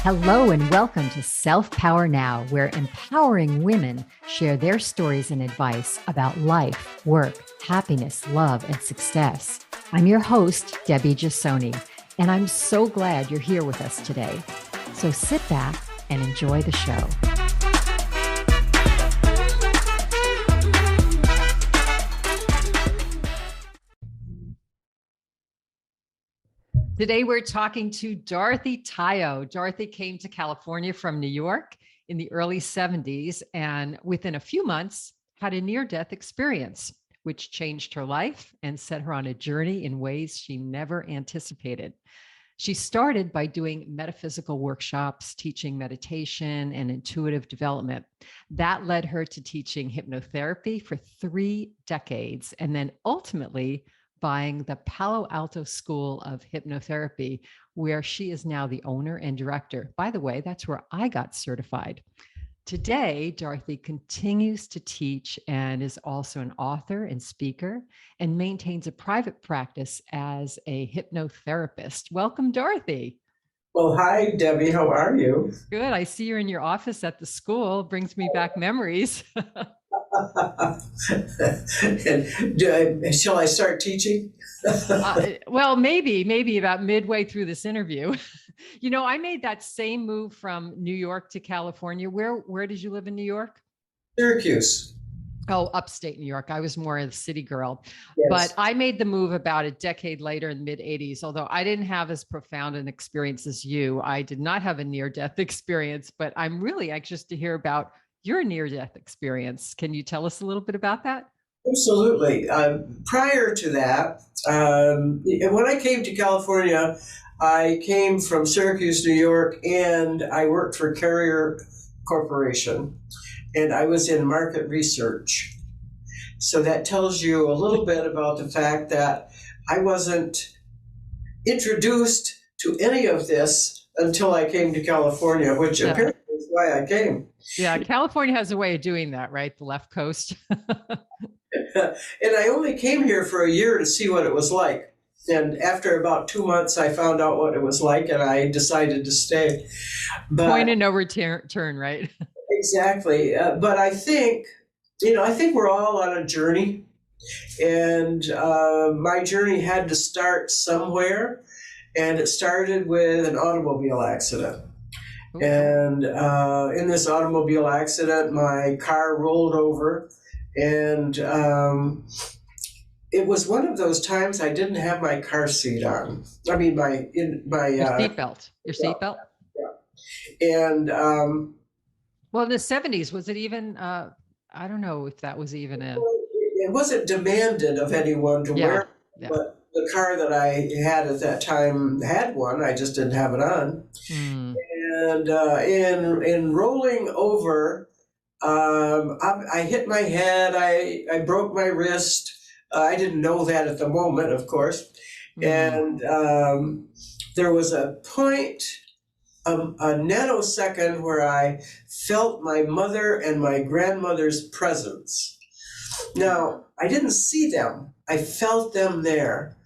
Hello and welcome to Self Power Now, where empowering women share their stories and advice about life, work, happiness, love, and success. I'm your host, Debbie Giussoni, and I'm so glad you're here with us today. So sit back and enjoy the show. Today, we're talking to Dorthy Tyo. Dorthy came to California from New York in the early 70s, and within a few months had a near-death experience, which changed her life and set her on a journey in ways she never anticipated. She started by doing metaphysical workshops, teaching meditation and intuitive development. That led her to teaching hypnotherapy for 3 decades, and then ultimately buying the Palo Alto School of Hypnotherapy, where she is now the owner and director. By the way, that's where I got certified. Today, Dorthy continues to teach and is also an author and speaker and maintains a private practice as a hypnotherapist. Welcome, Dorthy. Well, hi, Debbie. How are you? Good. I see you're in your office at the school. Brings me back memories. And shall I start teaching? Well, maybe about midway through this interview. You know, I made that same move from New York to California. Where did you live in New York? Syracuse. Oh, upstate New York. I was more a city girl, Yes. but I made the move about a decade later in the mid 80s. Although I didn't have as profound an experience as you. I did not have a near-death experience, but I'm really anxious to hear about your near-death experience. Can you tell us a little bit about that? Absolutely. Prior to that, when I came to California, I came from Syracuse, New York, and I worked for Carrier Corporation, and I was in market research. So that tells you a little bit about the fact that I wasn't introduced to any of this until I came to California, which Yeah. apparently is why I came. Yeah, California has a way of doing that, right? The left coast. And I only came here for a year to see what it was like. And after about 2 months, I found out what it was like, and I decided to stay. But Point of no return, right? exactly. But I think, I think we're all on a journey, and my journey had to start somewhere, and it started with an automobile accident. Ooh. And in this automobile accident, my car rolled over, and it was one of those times I didn't have my car seat on. I mean, Your seatbelt. Your seatbelt. Yeah. And Well, in the 70s, was it even? I don't know if that was even a. it wasn't demanded of anyone to wear, Yeah. but the car that I had at that time had one. I just didn't have it on. And in rolling over, I hit my head. I broke my wrist. I didn't know that at the moment, of course. And there was a point, a nanosecond, where I felt my mother and my grandmother's presence. Now, I didn't see them. I felt them there.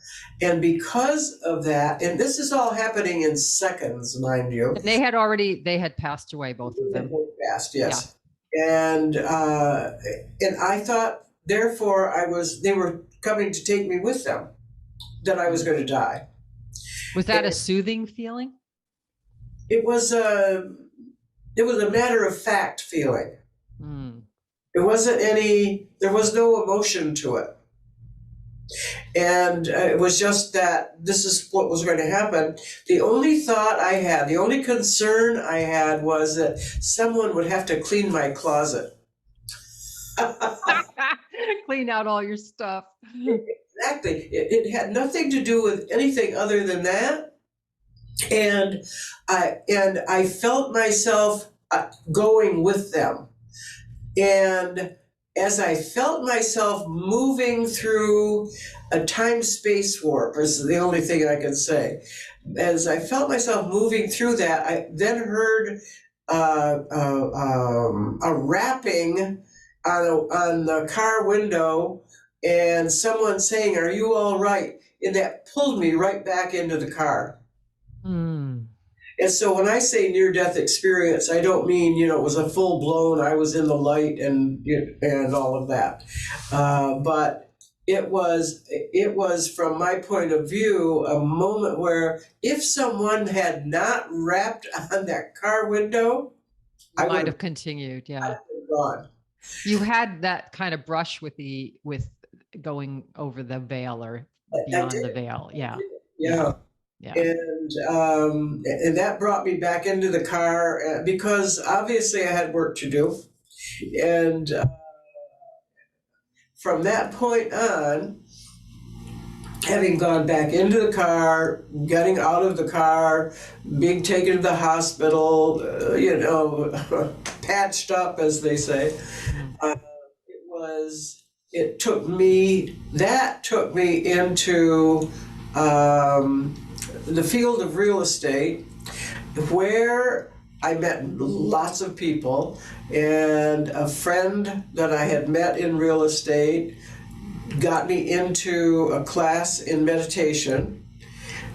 And because of that, and this is all happening in seconds, mind you. And they had passed away, both of them. Fast, yes. Yeah. And I thought, therefore, they were coming to take me with them, that I was going to die. Was that a soothing feeling? It was a matter of fact feeling. It wasn't there was no emotion to it. And it was just that this is what was going to happen. The only thought I had, the only concern I had, was that someone would have to clean my closet. Clean out all your stuff. Exactly. It had nothing to do with anything other than that. And I felt myself going with them. And as I felt myself moving through a time-space warp, is the only thing I can say. As I felt myself moving through that, I then heard a rapping on the car window, and someone saying, "Are you all right?" And that pulled me right back into the car. And And so when I say near-death experience, I don't mean, it was a full-blown, I was in the light and all of that. But it was, from my point of view, a moment where if someone had not rapped on that car window, I might have continued. Yeah. I'd have gone. You had that kind of brush with going over the veil or beyond the veil. Yeah. Yeah. And that brought me back into the car because obviously I had work to do. And from that point on, having gone back into the car, getting out of the car, being taken to the hospital, patched up, as they say, it took me into the field of real estate, where I met lots of people, and a friend that I had met in real estate got me into a class in meditation,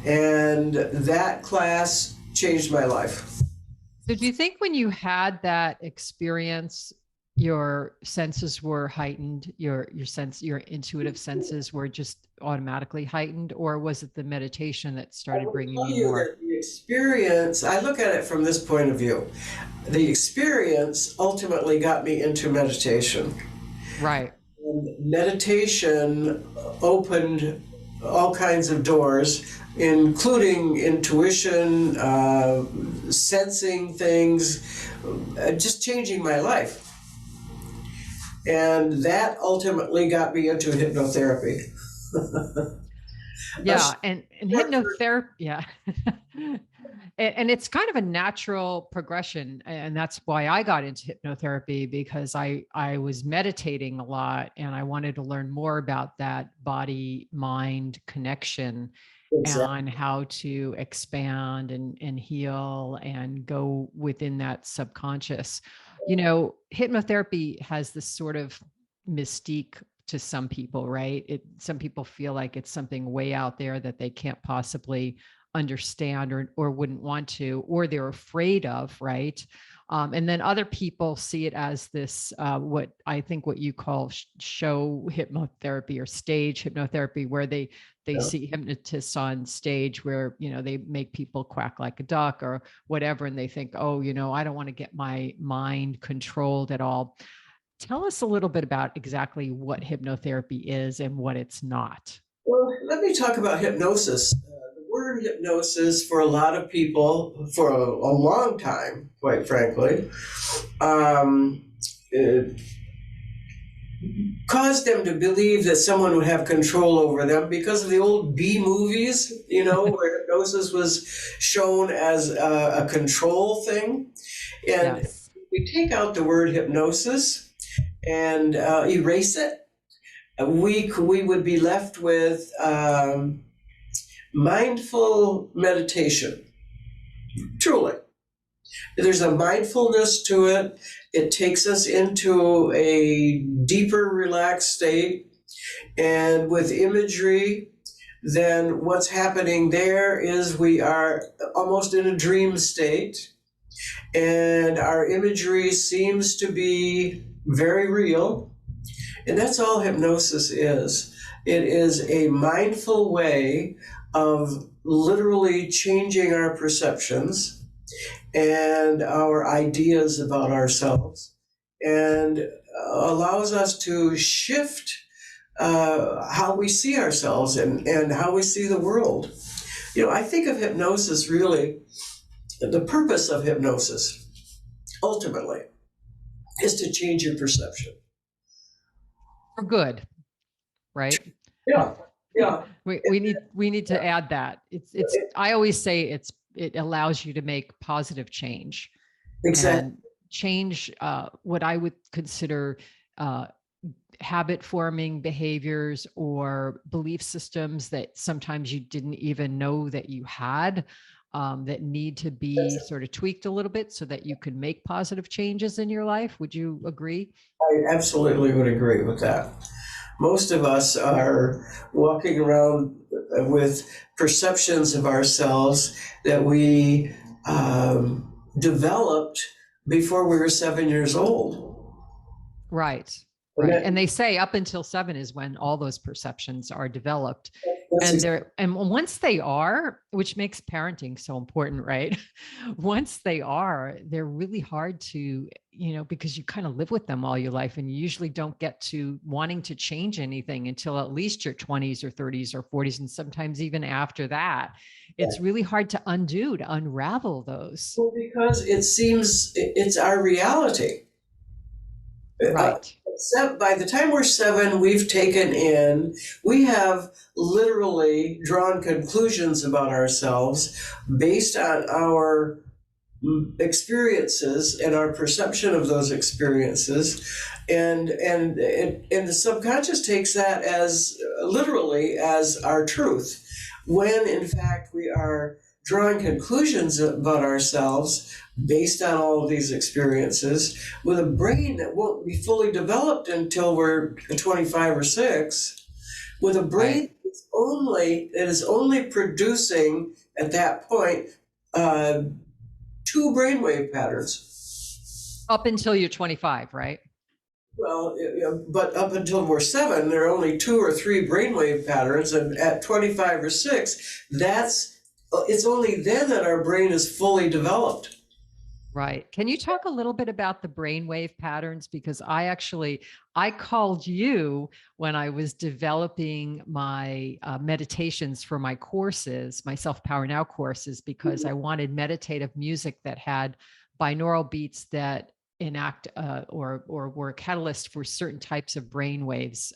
and that class changed my life. So do you think when you had that experience, your senses were heightened, your intuitive senses were just automatically heightened, or was it the meditation that started bringing you more? The experience, I look at it from this point of view. The experience ultimately got me into meditation. Right. And meditation opened all kinds of doors, including intuition, sensing things, just changing my life. And that ultimately got me into hypnotherapy. Yeah, and hypnotherapy, yeah. And it's kind of a natural progression. And that's why I got into hypnotherapy, because I was meditating a lot and I wanted to learn more about that body-mind connection. Exactly. And how to expand and heal and go within that subconscious. Hypnotherapy has this sort of mystique to some people, right? Some people feel like it's something way out there that they can't possibly understand or wouldn't want to, or they're afraid of, right? And then other people see it as this, what you call show hypnotherapy or stage hypnotherapy, where they see hypnotists on stage where, they make people quack like a duck or whatever. And they think, oh, I don't want to get my mind controlled at all. Tell us a little bit about exactly what hypnotherapy is and what it's not. Well, let me talk about hypnosis. The word hypnosis, for a lot of people, for a long time, quite frankly, caused them to believe that someone would have control over them because of the old B movies, where hypnosis was shown as a control thing. And yes. We take out the word hypnosis and erase it, we would be left with mindful meditation. Truly. There's a mindfulness to it. It takes us into a deeper, relaxed state. And with imagery, then what's happening there is we are almost in a dream state. And our imagery seems to be very real. And that's all hypnosis is. It is a mindful way of literally changing our perceptions and our ideas about ourselves, and allows us to shift how we see ourselves and how we see the world. I think of hypnosis really, the purpose of hypnosis ultimately is to change your perception. For good, right? Yeah. We need to add that. It's I always say it allows you to make positive change. Exactly. And change what I would consider habit forming behaviors or belief systems that sometimes you didn't even know that you had, that need to be sort of tweaked a little bit so that you can make positive changes in your life. Would you agree? I absolutely would agree with that. Most of us are walking around with perceptions of ourselves that we developed before we were 7 years old. Right. Right. And they say up until 7 is when all those perceptions are developed. And once they are, which makes parenting so important, right? Once they are, they're really hard to, because you kind of live with them all your life, and you usually don't get to wanting to change anything until at least your 20s or 30s or 40s. And sometimes even after that, it's really hard to unravel those. Well, because it seems it's our reality. Right. By the time we're 7, we have literally drawn conclusions about ourselves based on our experiences and our perception of those experiences. And the subconscious takes that as literally as our truth, when in fact we are drawing conclusions about ourselves based on all of these experiences with a brain that won't be fully developed until we're 25 or 6, with a brain that is only producing at that point 2 brainwave patterns. Up until you're 25, right? Well, but up until we're 7, there are only 2 or 3 brainwave patterns, and at 25 or 6, it's only then that our brain is fully developed. Right. Can you talk a little bit about the brainwave patterns? Because I called you when I was developing my meditations for my courses, my Self-Power Now courses, because I wanted meditative music that had binaural beats that enact or were a catalyst for certain types of brain waves,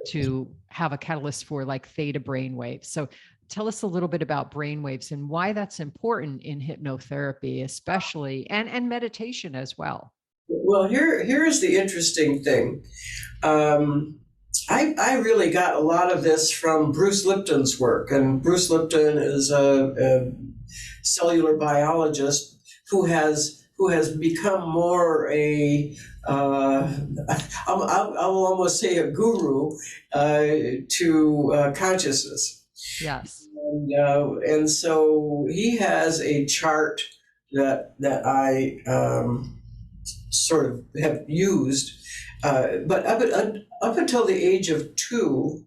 to have a catalyst for like theta brain waves. So tell us a little bit about brainwaves and why that's important in hypnotherapy, especially, and meditation as well. Well, here is the interesting thing. I really got a lot of this from Bruce Lipton's work, and Bruce Lipton is a cellular biologist who has become more I'll almost say a guru to consciousness. Yes. And so he has a chart that I sort of have used, but up until the age of 2,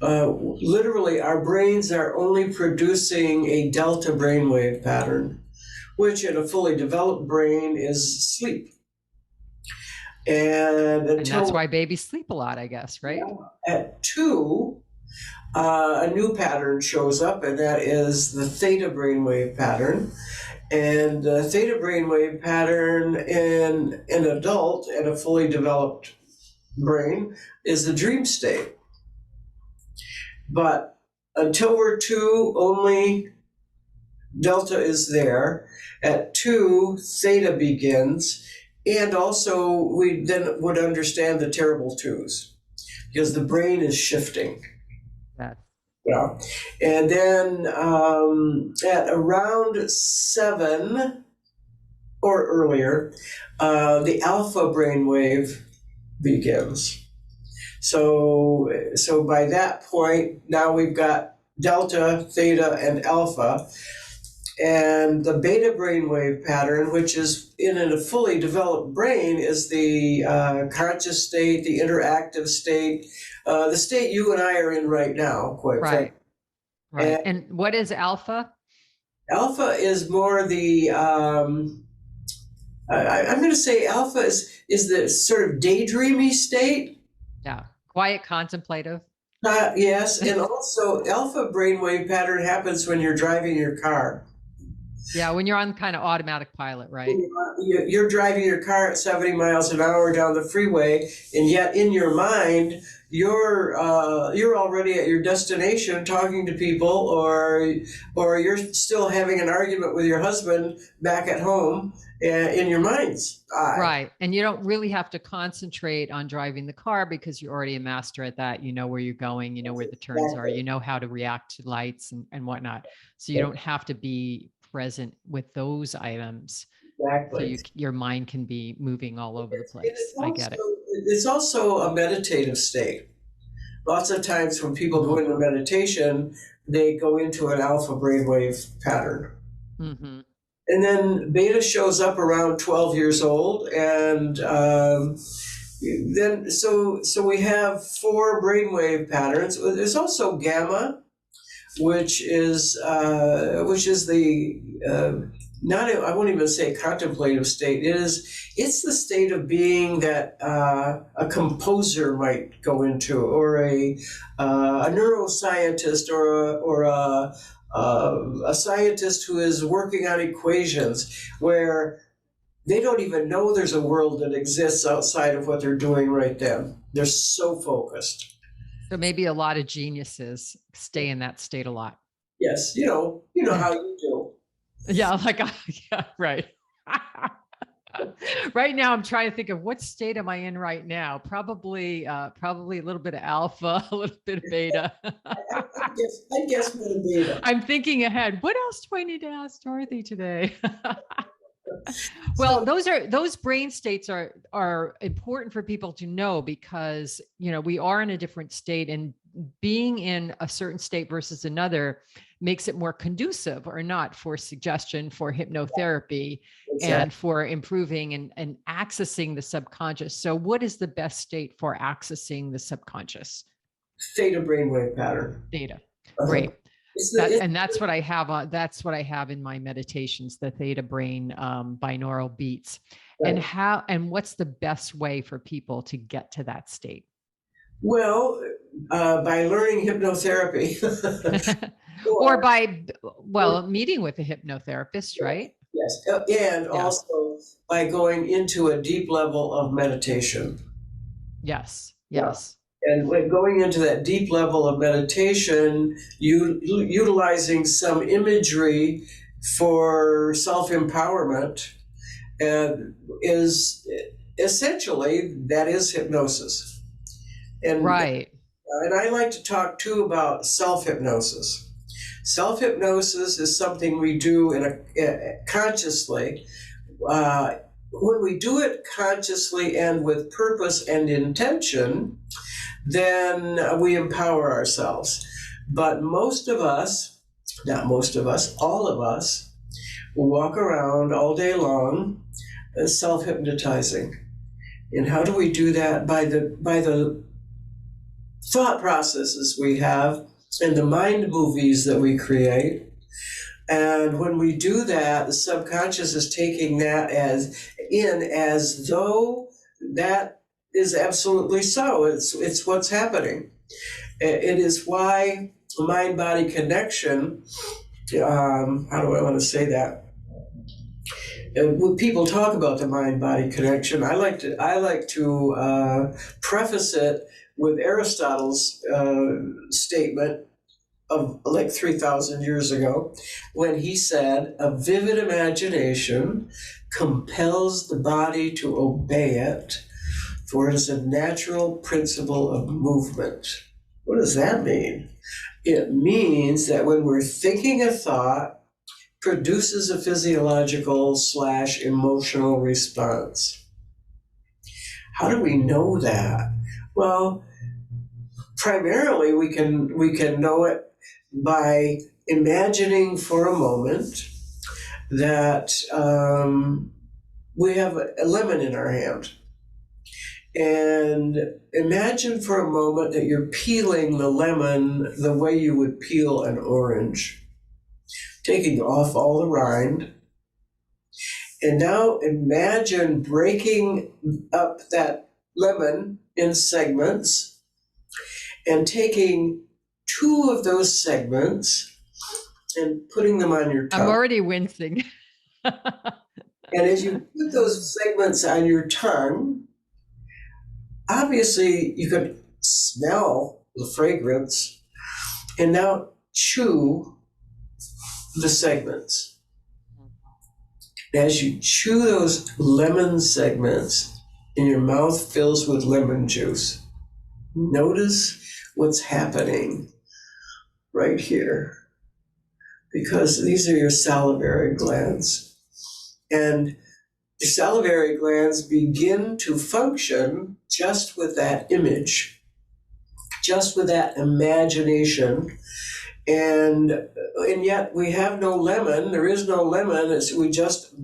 literally our brains are only producing a delta brainwave pattern, which in a fully developed brain is sleep. And that's why babies sleep a lot, I guess, right? At 2, a new pattern shows up, and that is the theta brainwave pattern. And the theta brainwave pattern in an adult and a fully developed brain is the dream state. But until we're 2, only delta is there. At 2, theta begins. And also, we then would understand the terrible 2s, because the brain is shifting. Yeah. And then at around 7 or earlier, the alpha brainwave begins. So by that point, now we've got delta, theta, and alpha. And the beta brainwave pattern, which is in a fully developed brain, is the conscious state, the interactive state, the state you and I are in right now, quite frankly. Right. And what is alpha? Alpha is more the, I'm going to say alpha is the sort of daydreamy state. Yeah. Quiet, contemplative. Yes. And also alpha brainwave pattern happens when you're driving your car. Yeah, when you're on kind of automatic pilot, right? You're driving your car at 70 miles an hour down the freeway, and yet in your mind, you're already at your destination talking to people, or you're still having an argument with your husband back at home in your mind's eye. Right. And you don't really have to concentrate on driving the car because you're already a master at that. You know where you're going, you know where the turns are, you know how to react to lights and whatnot. So you don't have to be present with those items. Exactly. So your mind can be moving all over the place. I get it. It's also a meditative state. Lots of times when people go into meditation, they go into an alpha brainwave pattern. Mm-hmm. And then beta shows up around 12 years old, and then so we have four brainwave patterns. There's also gamma, which is the not I won't even say contemplative state. It's the state of being that a composer might go into, or a neuroscientist, or a scientist who is working on equations, where they don't even know there's a world that exists outside of what they're doing right then. They're so focused. So maybe a lot of geniuses stay in that state a lot. Yes, you know how you do. Yeah, yeah, right. Right now, I'm trying to think of what state am I in right now? Probably a little bit of alpha, a little bit of beta. I guess more beta. I'm thinking ahead. What else do I need to ask Dorothy today? Well, those brain states are important for people to know, because we are in a different state, and being in a certain state versus another makes it more conducive or not for suggestion, for hypnotherapy, and for improving and accessing the subconscious. So what is the best state for accessing the subconscious? Theta brainwave pattern. Theta. Great. That's what I have. That's what I have in my meditations, the theta brain binaural beats. Right. And what's the best way for people to get to that state? Well, by learning hypnotherapy. or by meeting with a hypnotherapist, right? Yes, and also by going into a deep level of meditation. Yes. And when going into that deep level of meditation, utilizing some imagery for self-empowerment, is essentially, that is hypnosis. And, right. And I like to talk too about self-hypnosis. Self-hypnosis is something we do consciously. When we do it consciously and with purpose and intention, then we empower ourselves. But most of us, not most of us, all of us, walk around all day long self-hypnotizing. And how do we do that? By the thought processes we have and the mind movies that we create. And when we do that, the subconscious is taking that as though that is absolutely so. It's what's happening. It is why mind-body connection, how do I want to say that? When people talk about the mind-body connection, I like to preface it with Aristotle's statement of like 3,000 years ago, when he said, "A vivid imagination compels the body to obey it, for it is a natural principle of movement." What does that mean? It means that when we're thinking a thought, produces a physiological / emotional response. How do we know that? Well, primarily we can know it by imagining for a moment that we have a lemon in our hand. And imagine for a moment that you're peeling the lemon the way you would peel an orange, taking off all the rind. And now imagine breaking up that lemon in segments and taking 2 of those segments and putting them on your tongue. I'm already wincing. And as you put those segments on your tongue, obviously you could smell the fragrance, and now chew the segments. As you chew those lemon segments and your mouth fills with lemon juice, notice what's happening right here, because these are your salivary glands. And your salivary glands begin to function just with that image, just with that imagination. and yet we have no lemon. There is no lemon. We just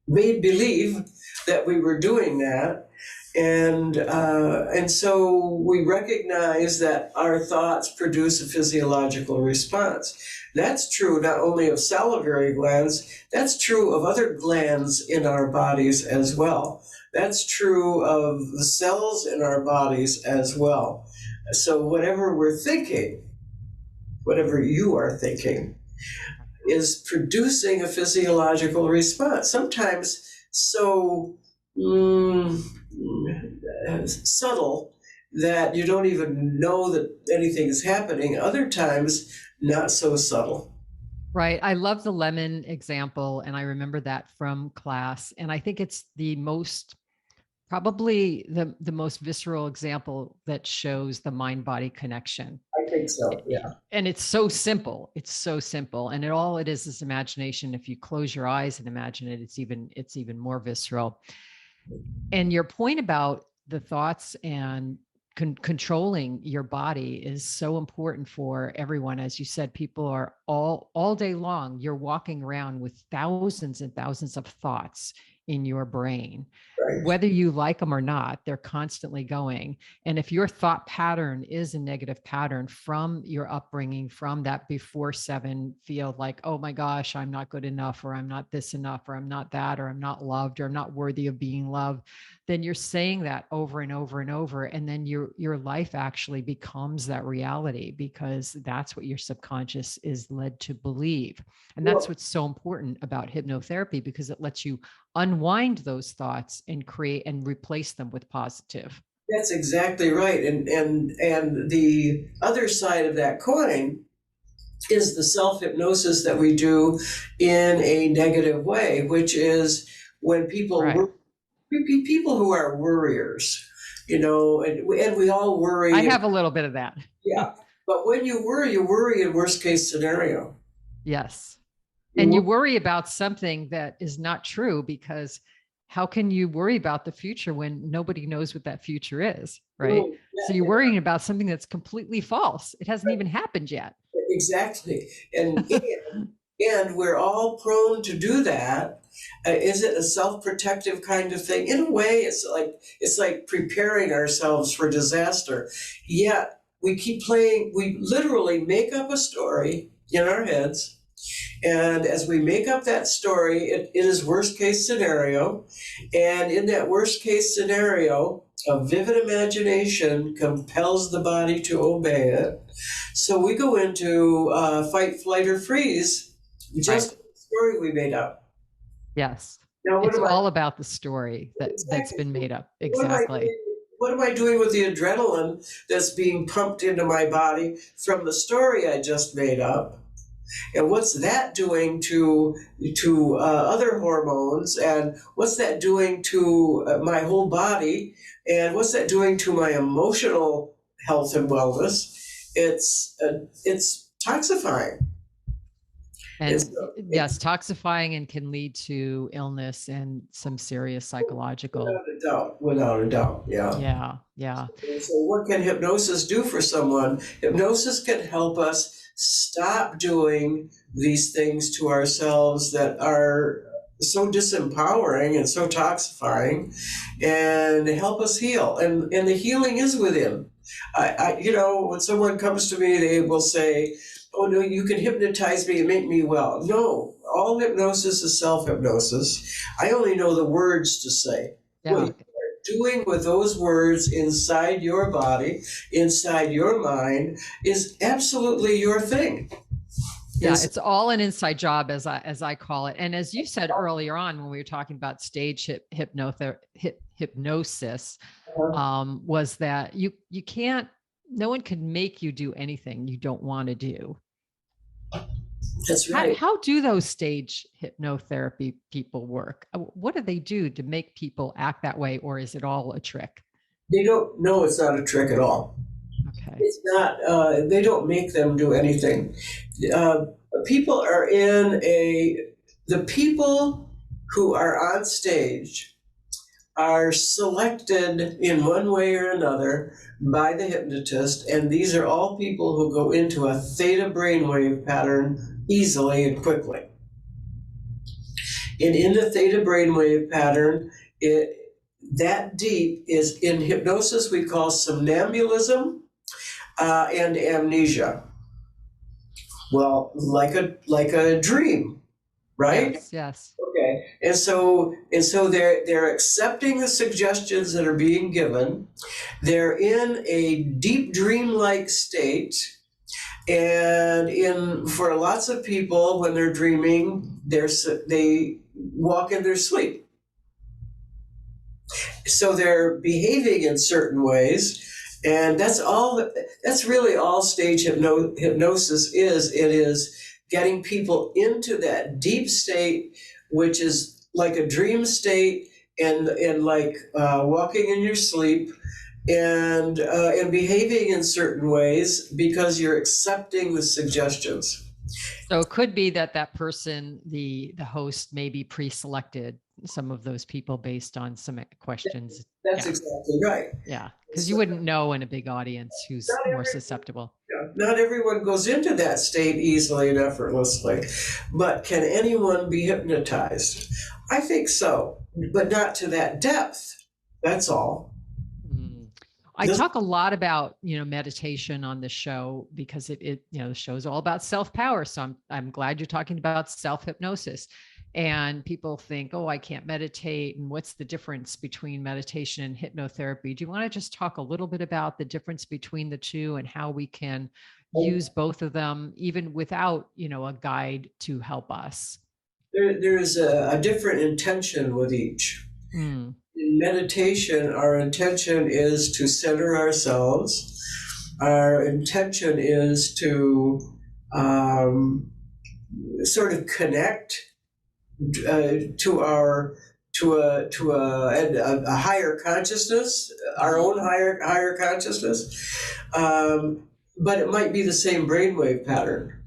made believe that we were doing that. And so we recognize that our thoughts produce a physiological response. That's true not only of salivary glands, that's true of other glands in our bodies as well. That's true of the cells in our bodies as well. So whatever we're thinking, whatever you are thinking, is producing a physiological response. Sometimes so subtle that you don't even know that anything is happening. Other times, not so subtle. Right. I love the lemon example, and I remember that from class. And I think it's the most, probably the most visceral example that shows the mind-body connection. I think so, yeah. And it's so simple. It's so simple. And all it is imagination. If you close your eyes and imagine it, it's even more visceral. And your point about the thoughts and controlling your body is so important for everyone. As you said, people are all day long, you're walking around with thousands and thousands of thoughts in your brain, right? Whether you like them or not, they're constantly going. And if your thought pattern is a negative pattern from your upbringing, from that before 7 field, like, oh my gosh, I'm not good enough, or I'm not this enough, or I'm not that, or I'm not loved, or I'm not worthy of being loved, then you're saying that over and over and over. And then your life actually becomes that reality, because that's what your subconscious is led to believe. And that's what's so important about hypnotherapy, because it lets you unwind those thoughts and create and replace them with positive. That's exactly right. And the other side of that coin is the self-hypnosis that we do in a negative way, which is when people people who are worriers, and we all worry. I have a little bit of that. Yeah. But when you worry in worst case scenario. Yes. And you worry about something that is not true, because how can you worry about the future when nobody knows what that future is, right? Oh, yeah, so you're worrying about something that's completely false. It hasn't even happened yet. Exactly. And we're all prone to do that. Is it a self-protective kind of thing? In a way, it's like preparing ourselves for disaster. Yet we keep playing, we literally make up a story in our heads. And as we make up that story, it is worst case scenario. And in that worst case scenario, a vivid imagination compels the body to obey it. So we go into fight, flight, or freeze, just the story we made up. Yes. Now, it's all about the story that's been made up. Exactly. What am I doing with the adrenaline that's being pumped into my body from the story I just made up? And what's that doing to other hormones? And what's that doing to my whole body? And what's that doing to my emotional health and wellness? It's toxifying. And yes, toxifying, and can lead to illness and some serious psychological. Without a doubt. Yeah. So what can hypnosis do for someone? Hypnosis can help us stop doing these things to ourselves that are so disempowering and so toxifying, and help us heal. And the healing is within. When someone comes to me, they will say, oh no, you can hypnotize me and make me well. No, all hypnosis is self-hypnosis. I only know the words to say. Yeah. What you're doing with those words inside your body, inside your mind, is absolutely your thing. Yeah, it's all an inside job, as I call it. And as you said earlier on, when we were talking about stage hypnosis, was that you can't, no one can make you do anything you don't want to do. That's right. How do those stage hypnotherapy people work? What do they do to make people act that way? Or is it all a trick? They don't know. It's not a trick at all. Okay. It's not, they don't make them do anything. People are the people who are on stage are selected in one way or another by the hypnotist, and these are all people who go into a theta brainwave pattern easily and quickly. And in the theta brainwave pattern, that deep is in hypnosis we call somnambulism and amnesia. Well, like a dream, right? Yes, yes. Okay, and so they're accepting the suggestions that are being given. They're in a deep dream-like state, and for lots of people, when they're dreaming, they walk in their sleep. So they're behaving in certain ways, and that's really all stage hypnosis is. It is getting people into that deep state, which is like a dream state, and like walking in your sleep, and behaving in certain ways because you're accepting the suggestions. So it could be that person, the host, may be pre-selected some of those people based on some questions. That's exactly right. Yeah, because you wouldn't know in a big audience who's more susceptible. Not everyone goes into that state easily and effortlessly, but can anyone be hypnotized? I think so, but not to that depth. That's all. I talk a lot about, meditation on the show because the show is all about self-power. So I'm glad you're talking about self-hypnosis. And people think, oh, I can't meditate. And what's the difference between meditation and hypnotherapy? Do you want to just talk a little bit about the difference between the two and how we can use both of them, even without, a guide to help us? There's a different intention with each. In meditation, our intention is to center ourselves. Our intention is to sort of connect to a higher consciousness, our own higher consciousness. But it might be the same brainwave pattern.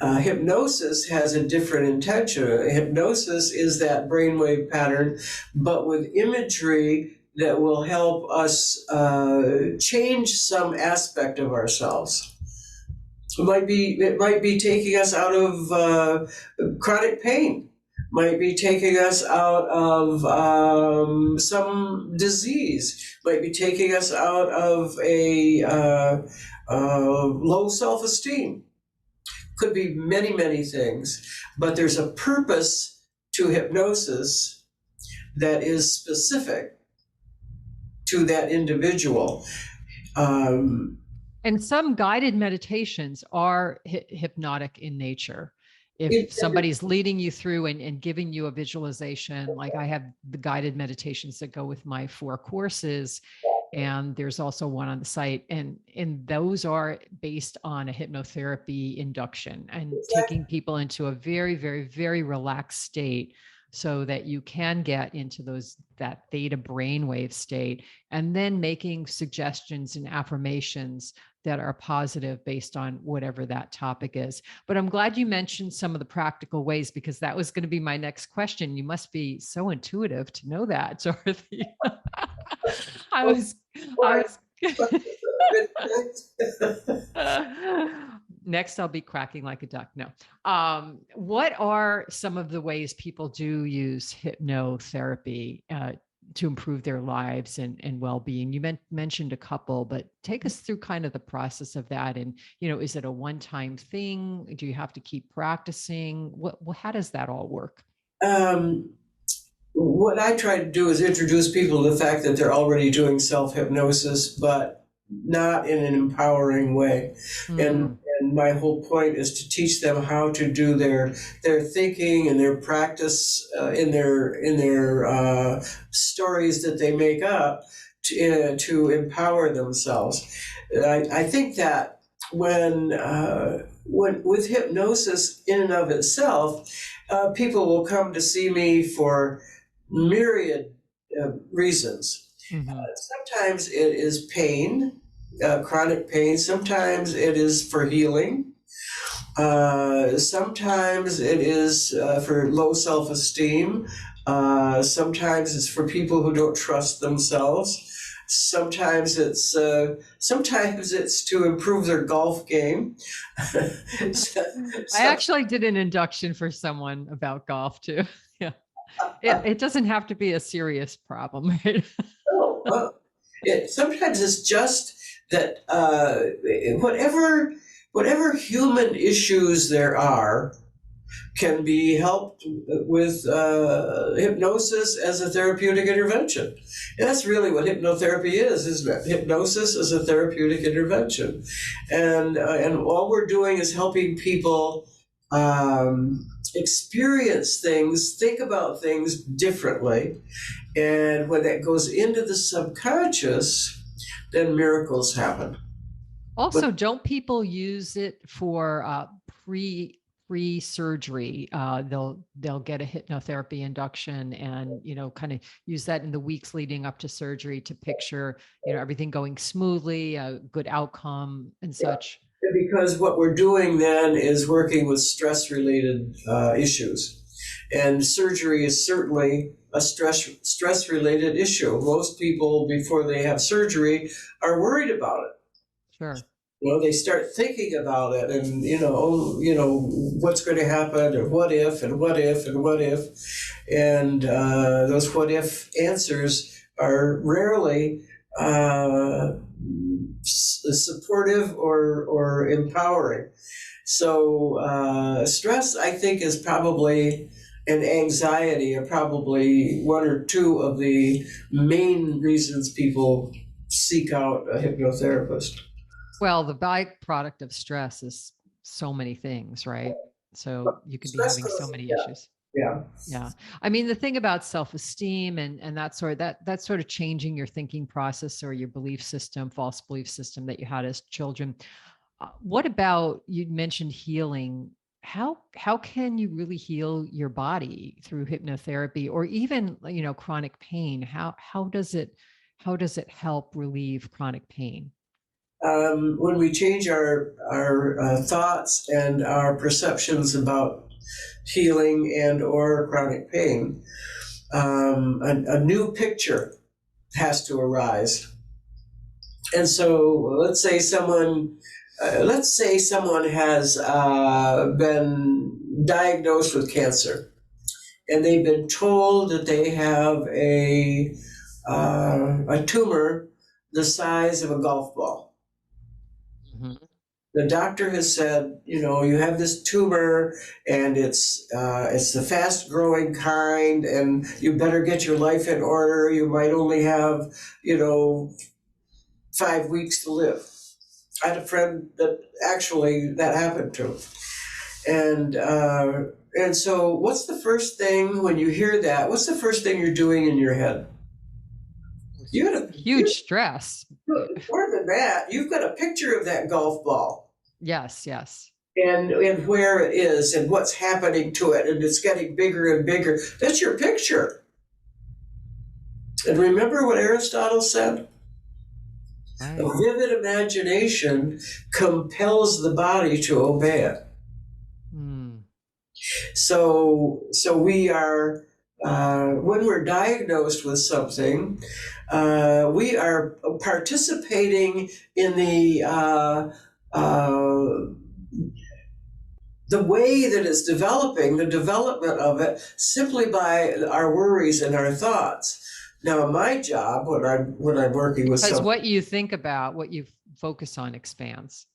Hypnosis has a different intention. Hypnosis is that brainwave pattern, but with imagery that will help us change some aspect of ourselves. It might be taking us out of chronic pain. Might be taking us out of some disease. Might be taking us out of a low self-esteem. Could be many, many things, but there's a purpose to hypnosis that is specific to that individual. And some guided meditations are hypnotic in nature. If somebody's leading you through and giving you a visualization, like I have the guided meditations that go with my 4 courses, and there's also one on the site, and those are based on a hypnotherapy induction and taking people into a very, very, very relaxed state so that you can get into that theta brainwave state, and then making suggestions and affirmations that are positive based on whatever that topic is. But I'm glad you mentioned some of the practical ways, because that was going to be my next question. You must be so intuitive to know that, Dorothy. I was next I'll be cracking like a duck. No. What are some of the ways people do use hypnotherapy to improve their lives and well-being? You mentioned a couple, but take us through kind of the process of that. And, is it a one-time thing? Do you have to keep practicing? How does that all work? What I try to do is introduce people to the fact that they're already doing self-hypnosis, but not in an empowering way. And my whole point is to teach them how to do their thinking and their practice in their stories that they make up to empower themselves. I think that when with hypnosis in and of itself, people will come to see me for myriad reasons. Sometimes it is pain, chronic pain. Sometimes it is for healing. Sometimes it is for low self-esteem. Sometimes it's for people who don't trust themselves. Sometimes it's to improve their golf game. I actually did an induction for someone about golf too. Yeah. It doesn't have to be a serious problem, right? Sometimes it's just that whatever human issues there are can be helped with hypnosis as a therapeutic intervention. And that's really what hypnotherapy is, isn't it? Hypnosis is a therapeutic intervention. And all we're doing is helping people experience things, think about things differently. And when that goes into the subconscious, then miracles happen. Also, don't people use it for pre-surgery? They'll get a hypnotherapy induction and, kind of use that in the weeks leading up to surgery to picture, everything going smoothly, a good outcome and such. Because what we're doing then is working with stress-related issues. And surgery is certainly a stress-related issue. Most people, before they have surgery, are worried about it. Sure. They start thinking about it and, what's going to happen and what if and what if and what if. And those what if answers are rarely supportive or empowering. So stress, I think, is probably, and anxiety are probably one or two of the main reasons people seek out a hypnotherapist. Well, the byproduct of stress is so many things, right? So you could be having so many issues. Yeah. I mean, the thing about self-esteem and that's sort of changing your thinking process or your belief system, false belief system that you had as children. What about, you mentioned healing? How can you really heal your body through hypnotherapy or even, chronic pain? How does it help relieve chronic pain? When we change our thoughts and our perceptions about healing and or chronic pain, a new picture has to arise. And so let's say someone has been diagnosed with cancer, and they've been told that they have a tumor the size of a golf ball. Mm-hmm. The doctor has said, you have this tumor and it's the fast growing kind and you better get your life in order. You might only have, 5 weeks to live. I had a friend that actually that happened to. And so what's the first thing when you hear that? What's the first thing you're doing in your head? You got a huge stress. More than that, you've got a picture of that golf ball. Yes. And where it is and what's happening to it, and it's getting bigger and bigger. That's your picture. And remember what Aristotle said? Right. A vivid imagination compels the body to obey it. So we are, when we're diagnosed with something, we are participating in the way that it's developing, the development of it, simply by our worries and our thoughts. Now, my job when I'm working with because what you think about, what you focus on, expands.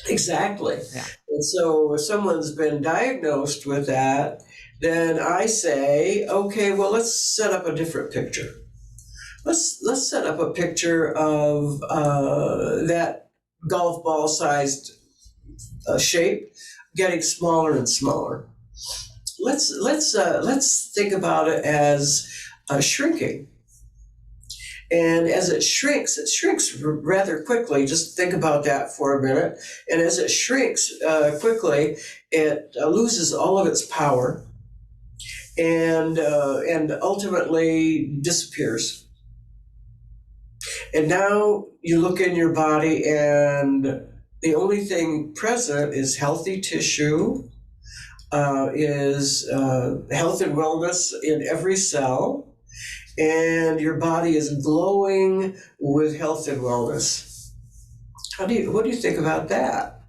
Exactly. Yeah. And so if someone's been diagnosed with that, then I say, okay, well, let's set up a different picture. Let's set up a picture of that golf ball sized shape getting smaller and smaller. Let's think about it as shrinking. And as it shrinks rather quickly. Just think about that for a minute. And as it shrinks quickly, it loses all of its power and ultimately disappears. And now you look in your body and The only thing present is healthy tissue, is health and wellness in every cell, and your body is glowing with health and wellness. What do you think about that?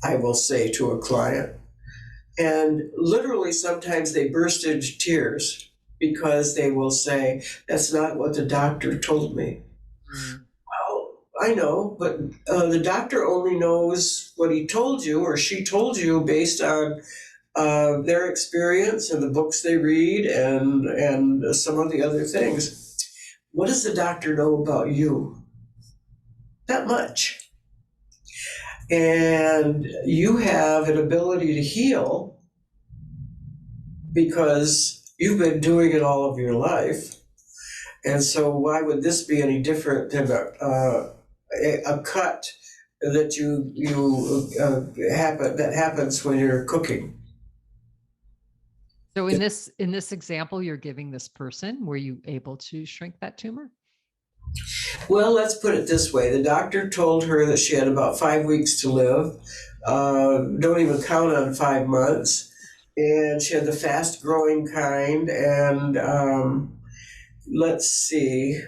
I will say to a client. And literally sometimes they burst into tears because they will say, that's not what the doctor told me. Mm. Well, I know, but the doctor only knows what he told you or she told you based on their experience and the books they read and some of the other things. What does the doctor know about you? Not much. And you have an ability to heal because you've been doing it all of your life. And so why would this be any different than a cut that that happens when you're cooking? So in this example you're giving this person, were you able to shrink that tumor? Well, let's put it this way. The doctor told her that she had about 5 weeks to live. Don't even count on 5 months. And she had the fast growing kind. And let's see,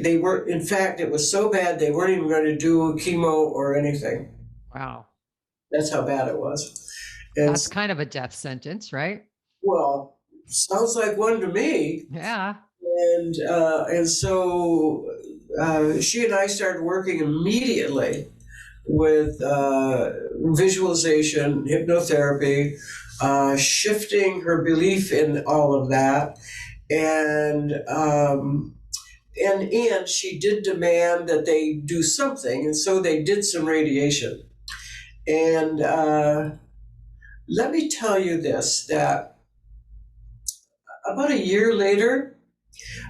they weren't, in fact, it was so bad they weren't even going to do chemo or anything. Wow. That's how bad it was. That's kind of a death sentence, right? Well, sounds like one to me. Yeah. And so she and I started working immediately with visualization, hypnotherapy, shifting her belief in all of that, and she did demand that they do something, and so they did some radiation. And let me tell you this: that about a year later,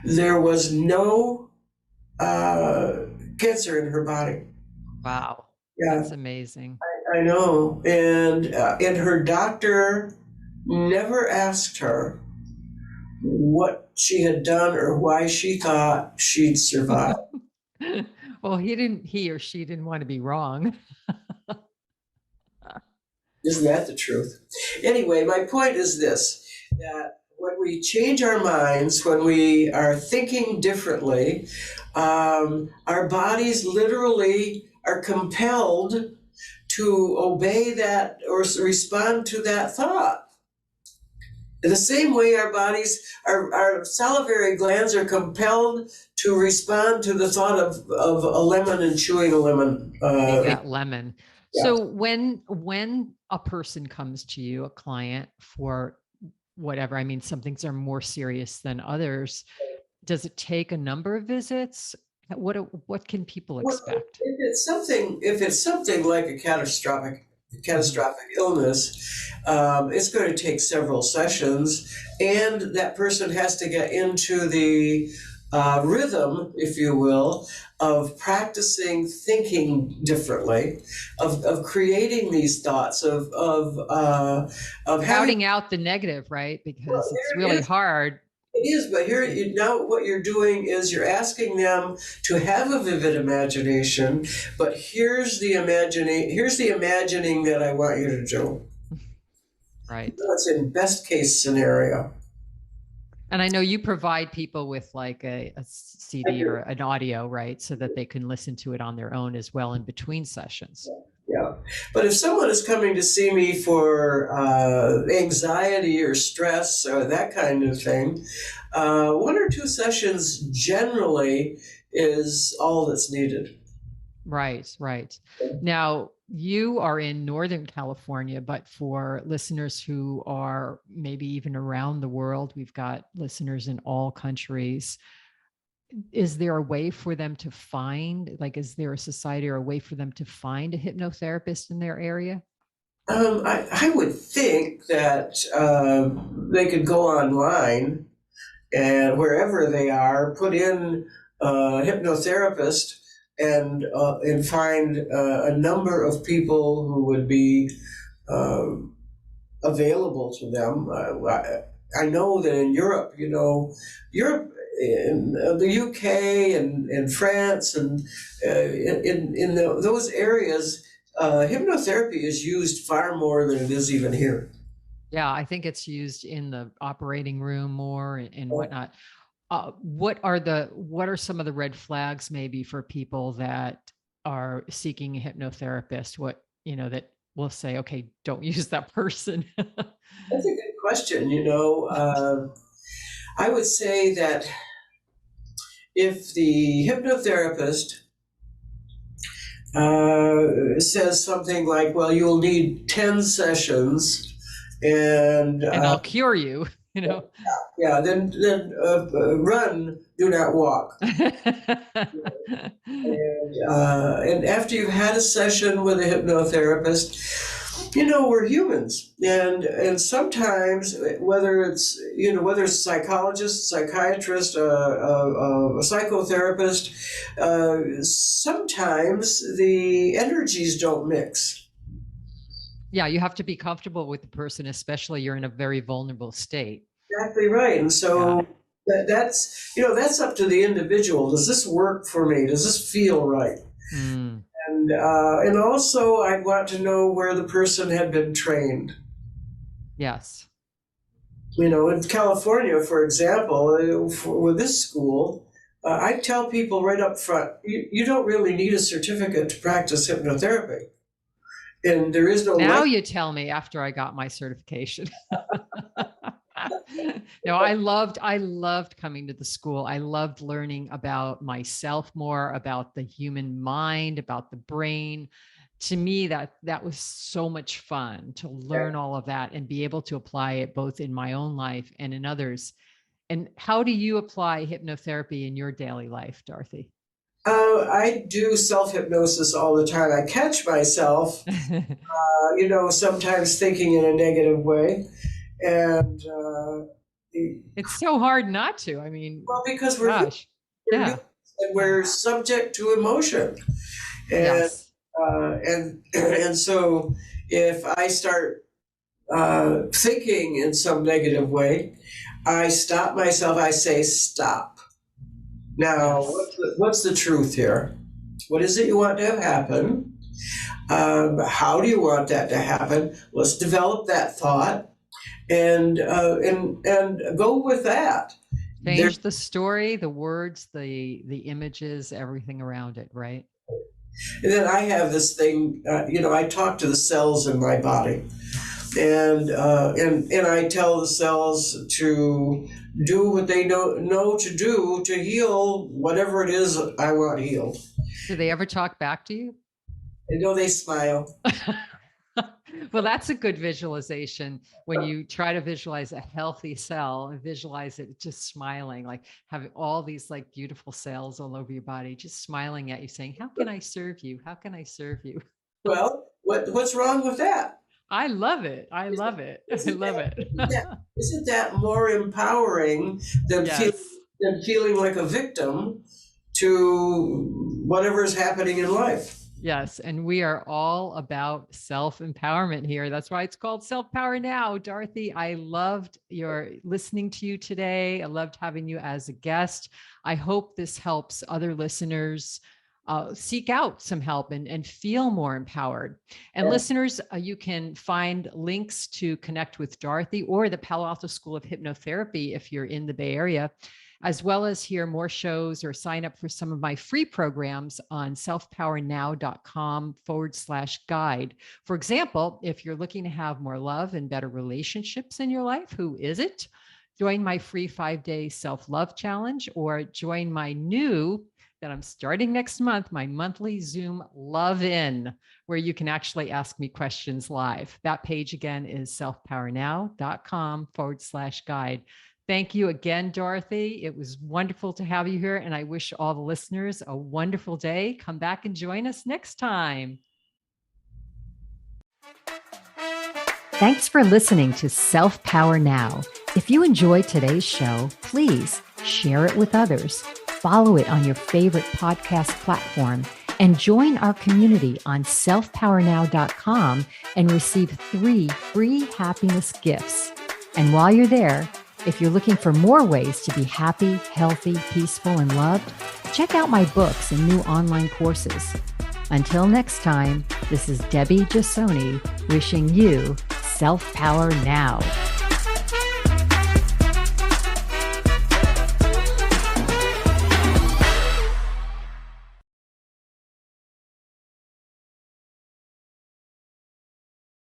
there was no cancer in her body. Wow. Yeah. That's amazing. I know. And her doctor never asked her what she had done or why she thought she'd survive. Well, he or she didn't want to be wrong. Isn't that the truth? Anyway, my point is this, that when we change our minds, when we are thinking differently, our bodies literally are compelled to obey that or respond to that thought. In the same way, our bodies, our salivary glands are compelled to respond to the thought of a lemon and chewing a lemon. That lemon. Yeah. So when a person comes to you, a client, for whatever, I mean, some things are more serious than others. Does it take a number of visits? What can people expect? If it's something like a catastrophic illness, it's going to take several sessions, and that person has to get into the rhythm, if you will, of practicing thinking differently, of creating these thoughts, of Crowding out the negative, right? Because it's really hard. It is, but now what you're doing is you're asking them to have a vivid imagination, but here's the imagining that I want you to do. Right. That's in best case scenario. And I know you provide people with like a CD or an audio, right? So that they can listen to it on their own as well in between sessions. Yeah. But if someone is coming to see me for anxiety or stress or that kind of thing, 1 or 2 sessions generally is all that's needed. Right, right. Now, you are in Northern California, but for listeners who are maybe even around the world, we've got listeners in all countries. Is there a way for them to find, like, is there a society or a way for them to find a hypnotherapist in their area? I would think that they could go online and wherever they are, put in hypnotherapist and find a number of people who would be available to them. I know that in Europe, Europe, in the UK and France and in those areas, hypnotherapy is used far more than it is even here. Yeah, I think it's used in the operating room more and whatnot. What are some of the red flags maybe for people that are seeking a hypnotherapist? That will say, okay, don't use that person. That's a good question. I would say that if the hypnotherapist says something like, well, you'll need 10 sessions and I'll cure you, yeah, then run, do not walk. And after you've had a session with a hypnotherapist, we're humans, and sometimes whether it's a psychologist, psychiatrist, a psychotherapist, sometimes the energies don't mix. Yeah, you have to be comfortable with the person, especially you're in a very vulnerable state. Exactly right, and so that's up to the individual. Does this work for me? Does this feel right? Mm. And also, I'd want to know where the person had been trained. Yes. In California, for example, with this school, I tell people right up front, you don't really need a certificate to practice hypnotherapy. And there is no... Now you tell me after I got my certification. No, I loved coming to the school. I loved learning about myself more, about the human mind, about the brain. To me, that was so much fun to learn all of that and be able to apply it both in my own life and in others. And how do you apply hypnotherapy in your daily life, Dorthy? I do self-hypnosis all the time. I catch myself, sometimes thinking in a negative way. And it's so hard not to. I mean, well, because we're subject to emotion. And, yes. And so if I start thinking in some negative way, I stop myself. I say, stop. Now, what's the truth here? What is it you want to have happen? How do you want that to happen? Let's develop that thought and go with that. Change the story, the words, the images, everything around it, right? And then I have this thing, I talk to the cells in my body, and I tell the cells to do what they know to do to heal whatever it is I want healed. Do they ever talk back to you? They smile. Well, that's a good visualization. When you try to visualize a healthy cell and visualize it just smiling, like having all these like beautiful cells all over your body, just smiling at you saying, how can I serve you? How can I serve you? Well, what's wrong with that? I love it. I love it. Isn't that more empowering than feeling like a victim to whatever is happening in life? Yes. And we are all about self-empowerment here. That's why it's called Self-Power Now. Dorthy, I loved your listening to you today. I loved having you as a guest. I hope this helps other listeners seek out some help and feel more empowered. And listeners, you can find links to connect with Dorthy or the Palo Alto School of Hypnotherapy if you're in the Bay Area, as well as hear more shows or sign up for some of my free programs on selfpowernow.com/guide. For example, if you're looking to have more love and better relationships in your life, who is it? Join my free 5-day self-love challenge or join my new that I'm starting next month, my monthly Zoom Love-In, where you can actually ask me questions live. That page again is selfpowernow.com/guide. Thank you again, Dorthy. It was wonderful to have you here, and I wish all the listeners a wonderful day. Come back and join us next time. Thanks for listening to Self-Power Now. If you enjoyed today's show, please share it with others. Follow it on your favorite podcast platform and join our community on selfpowernow.com and receive 3 free happiness gifts. And while you're there, if you're looking for more ways to be happy, healthy, peaceful, and loved, check out my books and new online courses. Until next time, this is Debbie Jasoni wishing you self-power now.